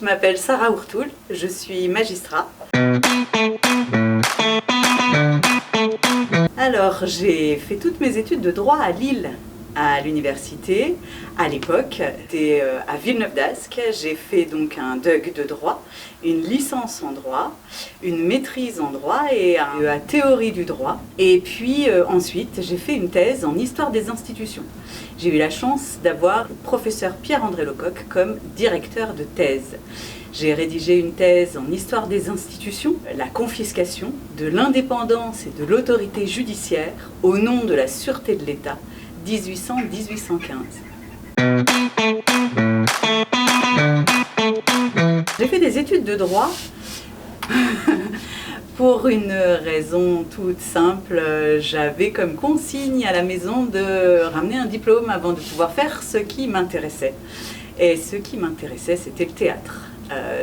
m'appelle Sarah Ourtoul, je suis magistrat. Alors, j'ai fait toutes mes études de droit à Lille, à l'université. À l'époque, c'était à Villeneuve-d'Ascq. J'ai fait donc un DUG de droit, une licence en droit, une maîtrise en droit et la théorie du droit. Et puis ensuite, j'ai fait une thèse en histoire des institutions. J'ai eu la chance d'avoir le professeur Pierre-André Lecoq comme directeur de thèse. J'ai rédigé une thèse en histoire des institutions, la confiscation de l'indépendance et de l'autorité judiciaire au nom de la sûreté de l'État, 1800-1815. J'ai fait des études de droit pour une raison toute simple. J'avais comme consigne à la maison de ramener un diplôme avant de pouvoir faire ce qui m'intéressait. Et ce qui m'intéressait, c'était le théâtre.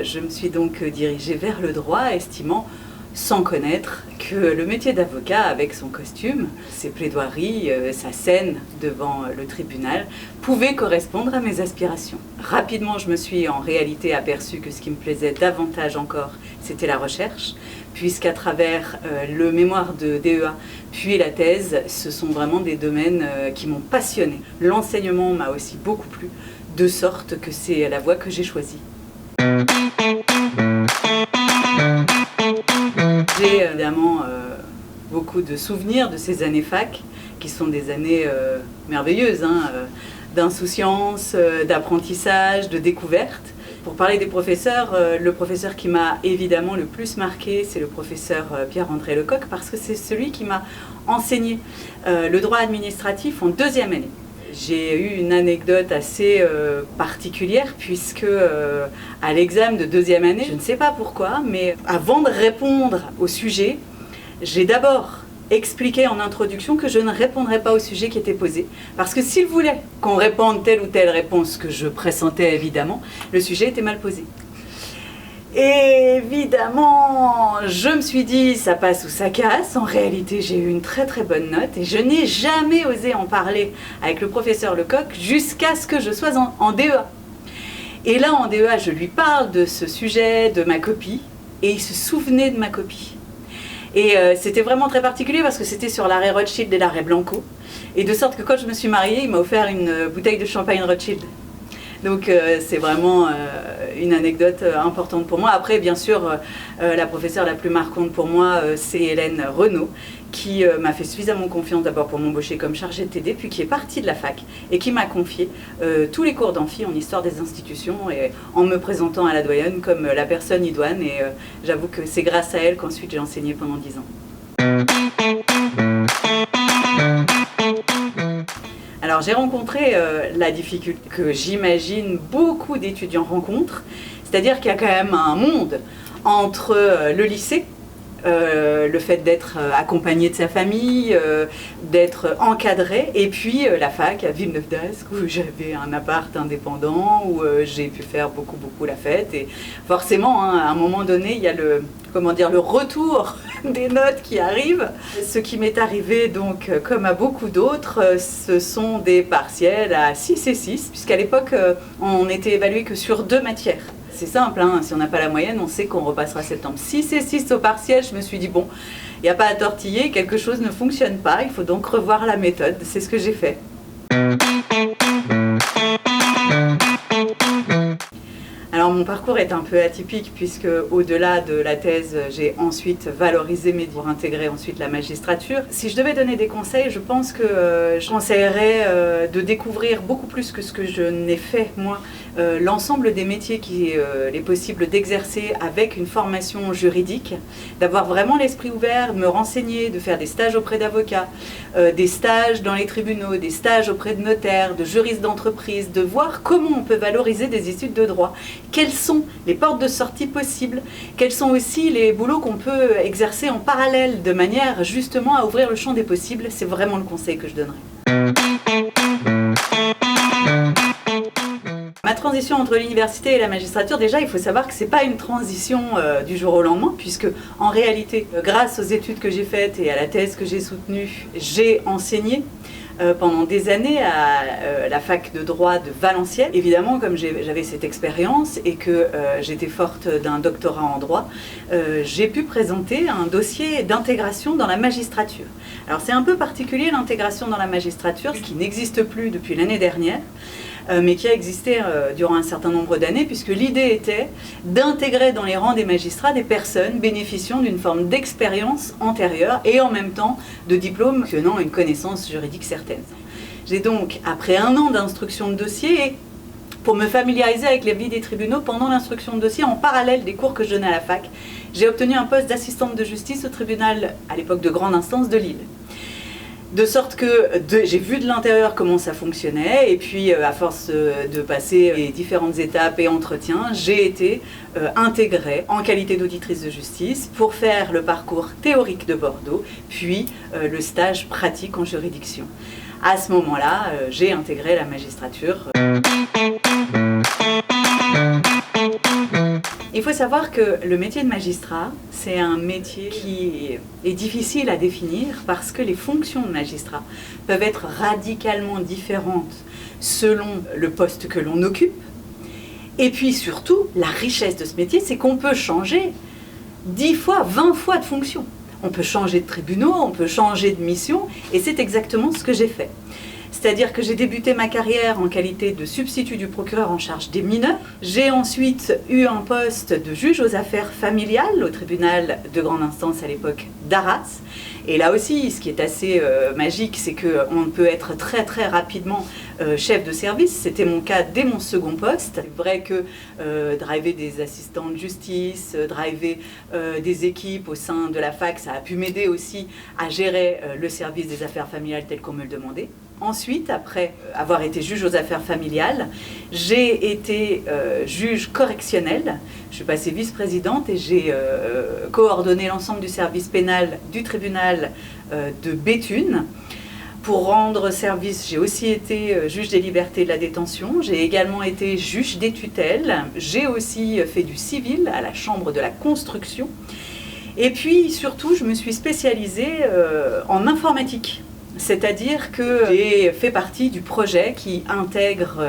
Je me suis donc dirigée vers le droit, estimant, sans connaître, que le métier d'avocat, avec son costume, ses plaidoiries, sa scène devant le tribunal, pouvait correspondre à mes aspirations. Rapidement, je me suis en réalité aperçue que ce qui me plaisait davantage encore, c'était la recherche, puisqu'à travers le mémoire de DEA, puis la thèse, ce sont vraiment des domaines qui m'ont passionnée. L'enseignement m'a aussi beaucoup plu, de sorte que c'est la voie que j'ai choisie. J'ai évidemment beaucoup de souvenirs de ces années fac, qui sont des années merveilleuses, d'insouciance, d'apprentissage, de découverte. Pour parler des professeurs, le professeur qui m'a évidemment le plus marqué, c'est le professeur Pierre-André Lecoq, parce que c'est celui qui m'a enseigné le droit administratif en deuxième année. J'ai eu une anecdote assez particulière puisque à l'examen de deuxième année, je ne sais pas pourquoi, mais avant de répondre au sujet, j'ai d'abord expliqué en introduction que je ne répondrais pas au sujet qui était posé. Parce que s'il voulait qu'on réponde telle ou telle réponse que je pressentais évidemment, le sujet était mal posé. Et évidemment, je me suis dit, ça passe ou ça casse. En réalité, j'ai eu une très très bonne note et je n'ai jamais osé en parler avec le professeur Lecoq jusqu'à ce que je sois en DEA. Et là, en DEA, je lui parle de ce sujet, de ma copie, et il se souvenait de ma copie. Et c'était vraiment très particulier parce que c'était sur l'arrêt Rothschild et l'arrêt Blanco. Et de sorte que quand je me suis mariée, il m'a offert une bouteille de champagne Rothschild. Donc c'est vraiment une anecdote importante pour moi. Après, bien sûr, la professeure la plus marquante pour moi, c'est Hélène Renaud, qui m'a fait suffisamment confiance d'abord pour m'embaucher comme chargée de TD, puis qui est partie de la fac et qui m'a confié tous les cours d'amphi en histoire des institutions et en me présentant à la doyenne comme la personne idoine. Et j'avoue que c'est grâce à elle qu'ensuite j'ai enseigné pendant 10 ans. Alors j'ai rencontré la difficulté que j'imagine beaucoup d'étudiants rencontrent, c'est-à-dire qu'il y a quand même un monde entre le lycée, le fait d'être accompagné de sa famille, d'être encadré, et puis la fac à Villeneuve-d'Ascq où j'avais un appart indépendant, où j'ai pu faire beaucoup la fête. Et forcément, à un moment donné, il y a le retour des notes qui arrivent. Ce qui m'est arrivé, donc, comme à beaucoup d'autres, ce sont des partiels à 6 et 6, puisqu'à l'époque, on n'était évalué que sur 2 matières. C'est simple, si on n'a pas la moyenne, on sait qu'on repassera septembre. 6 et 6 au partiel, je me suis dit, bon, il n'y a pas à tortiller, quelque chose ne fonctionne pas, il faut donc revoir la méthode. C'est ce que j'ai fait. Alors mon parcours est un peu atypique puisque au-delà de la thèse, j'ai ensuite valorisé mes pour intégrer ensuite la magistrature. Si je devais donner des conseils, je pense que je conseillerais de découvrir beaucoup plus que ce que je n'ai fait moi, l'ensemble des métiers qu'il est possible d'exercer avec une formation juridique, d'avoir vraiment l'esprit ouvert, de me renseigner, de faire des stages auprès d'avocats, des stages dans les tribunaux, des stages auprès de notaires, de juristes d'entreprise, de voir comment on peut valoriser des études de droit. Quelles sont les portes de sortie possibles? Quels sont aussi les boulots qu'on peut exercer en parallèle de manière justement à ouvrir le champ des possibles? C'est vraiment le conseil que je donnerais. Ma transition entre l'université et la magistrature, déjà il faut savoir que ce n'est pas une transition du jour au lendemain, puisque en réalité, grâce aux études que j'ai faites et à la thèse que j'ai soutenue, j'ai enseigné. pendant des années à la fac de droit de Valenciennes. Évidemment, comme j'avais cette expérience et que j'étais forte d'un doctorat en droit, j'ai pu présenter un dossier d'intégration dans la magistrature. Alors c'est un peu particulier l'intégration dans la magistrature, qui n'existe plus depuis l'année dernière, mais qui a existé durant un certain nombre d'années, puisque l'idée était d'intégrer dans les rangs des magistrats des personnes bénéficiant d'une forme d'expérience antérieure et en même temps de diplôme tenant une connaissance juridique certaine. J'ai donc, après 1 an d'instruction de dossier, pour me familiariser avec la vie des tribunaux pendant l'instruction de dossier, en parallèle des cours que je donnais à la fac, j'ai obtenu un poste d'assistante de justice au tribunal, à l'époque de grande instance, de Lille. De sorte que j'ai vu de l'intérieur comment ça fonctionnait, et puis à force de passer les différentes étapes et entretiens, j'ai été intégrée en qualité d'auditrice de justice pour faire le parcours théorique de Bordeaux, puis le stage pratique en juridiction. À ce moment-là, j'ai intégré la magistrature. Il faut savoir que le métier de magistrat, c'est un métier qui est difficile à définir parce que les fonctions de magistrat peuvent être radicalement différentes selon le poste que l'on occupe. Et puis surtout, la richesse de ce métier, c'est qu'on peut changer 10 fois, 20 fois de fonction. On peut changer de tribunaux, on peut changer de mission, et c'est exactement ce que j'ai fait. C'est-à-dire que j'ai débuté ma carrière en qualité de substitut du procureur en charge des mineurs. J'ai ensuite eu un poste de juge aux affaires familiales au tribunal de grande instance à l'époque d'Arras. Et là aussi, ce qui est assez magique, c'est qu'on peut être très très rapidement chef de service. C'était mon cas dès mon second poste. C'est vrai que driver des assistants de justice, driver des équipes au sein de la fac, ça a pu m'aider aussi à gérer le service des affaires familiales tel qu'on me le demandait. Ensuite, après avoir été juge aux affaires familiales, j'ai été juge correctionnel. Je suis passée vice-présidente et j'ai coordonné l'ensemble du service pénal du tribunal de Béthune. Pour rendre service, j'ai aussi été juge des libertés et de la détention. J'ai également été juge des tutelles. J'ai aussi fait du civil à la chambre de la construction. Et puis, surtout, je me suis spécialisée en informatique. C'est-à-dire que j'ai fait partie du projet qui intègre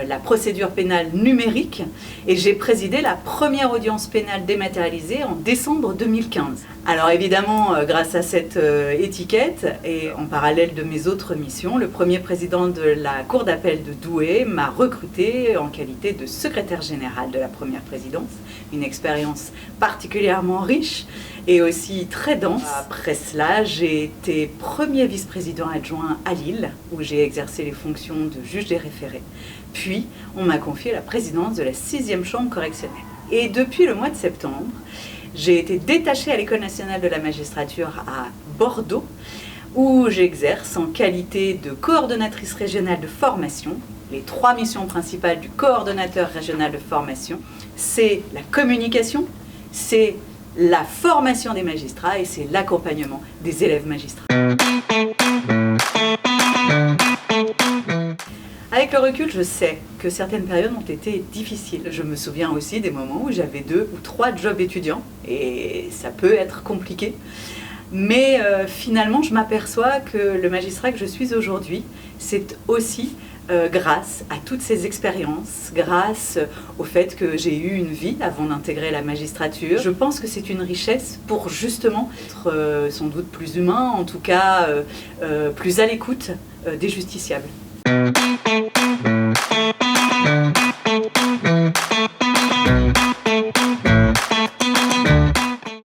la procédure pénale numérique et j'ai présidé la première audience pénale dématérialisée en décembre 2015. Alors évidemment, grâce à cette étiquette et en parallèle de mes autres missions, le premier président de la Cour d'appel de Douai m'a recruté en qualité de secrétaire général de la première présidence. Une expérience particulièrement riche et aussi très dense. Après cela, j'ai été premier vice-président adjoint à Lille, où j'ai exercé les fonctions de juge des référés. Puis, on m'a confié la présidence de la 6e chambre correctionnelle. Et depuis le mois de septembre, j'ai été détachée à l'École nationale de la magistrature à Bordeaux, où j'exerce en qualité de coordonnatrice régionale de formation. Les 3 missions principales du coordonnateur régional de formation, c'est la communication, c'est la formation des magistrats et c'est l'accompagnement des élèves magistrats. Avec le recul, je sais que certaines périodes ont été difficiles. Je me souviens aussi des moments où j'avais 2 ou 3 jobs étudiants et ça peut être compliqué. Mais finalement, je m'aperçois que le magistrat que je suis aujourd'hui, c'est aussi grâce à toutes ces expériences, grâce au fait que j'ai eu une vie avant d'intégrer la magistrature. Je pense que c'est une richesse pour justement être sans doute plus humain, en tout cas plus à l'écoute des justiciables.